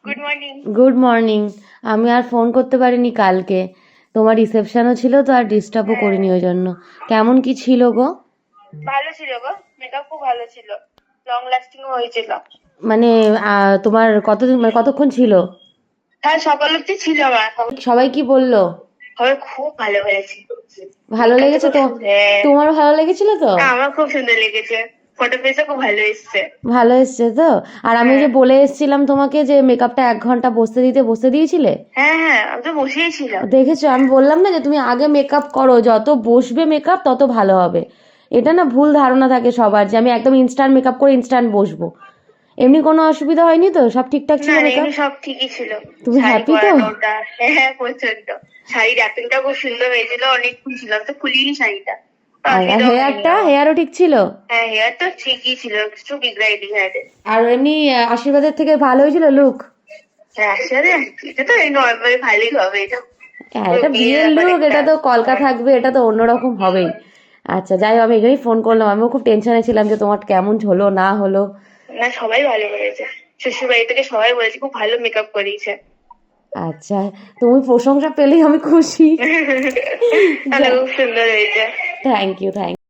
Good morning. Good morning. আমি আর phone করতে পারিনি কালকে, তোমার রিসেপশনও ছিল তো আর ডিস্টার্বও করিনি ওই জন্য। কেমন কি ছিল গো? ভালো ছিল গো, মেকআপ খুব ভালো ছিল, লং লাস্টিং হয়েছিল। মানে তোমার কতদিন মানে কতক্ষণ ছিল? হ্যাঁ, সকাল অব্দি ছিল আমার। সবাই কি বললো? সবাই খুব ভালো হয়েছে। ভালো লেগেছে তো? তোমার ভালো লেগেছিল তো? আমার খুব সুন্দর লেগেছে, ফটো পেজও খুব ভালো এসছে। ভালো এসছে তো? আর আমি যে বলে এসেছিলাম তোমাকে যে মেকআপটা 1 ঘন্টা বসতে দিয়েছিলে? হ্যাঁ, আমি তো বসেই ছিলাম। দেখেছো, আমি বললাম না যে তুমি আগে মেকআপ করো, যত বসবে মেকআপ তত ভালো হবে। এটা না ভুল ধারণা থাকে সবার যে আমি একদম ইনস্ট্যান্ট মেকআপ করে ইনস্ট্যান্ট বসবো। এমনি কোনো অসুবিধা হয়নি তো? সব ঠিকঠাক ছিল না, মেকআপ? এমনি সব ঠিকই ছিল। তুমি শাড়ি হ্যাপি তো? পরানোটা, হ্যাঁ প্রচন্ড। শাড়ির র্যাপিংটা খুব সুন্দর হয়েছিল, অনেক খুশি ছিলাম, তো খুলিনি শাড়িটা। আর হেয়ারও ঠিক ছিল? হ্যাঁ, হেয়ার তো ঠিকই ছিল, একটু বিগড়াইনি হেয়ারে। আর এমনি আশীর্বাদের থেকে ভালো হয়েছিল লুক? হ্যাঁ, আসলে এটা তো নর্মালি ভালোই হবে এটা। হ্যাঁ, এটা বিয়ের লুক, এটা তো কলকা থাকবে, এটা তো অন্যরকম হবেই। আচ্ছা যাই হোক, আমি এখানেই ফোন করলাম, আমিও খুব টেনশনে ছিলাম যে তোমার কেমন হলো না হলো। না, সবাই ভালো করেছে, শ্বশুর বাড়ি থেকে সবাই বলেছে খুব ভালো মেকআপ করিয়েছে। আচ্ছা, তুমি প্রশংসা পেলেই আমি খুশি। তাহলে খুব সুন্দর হয়েছে। Thank you.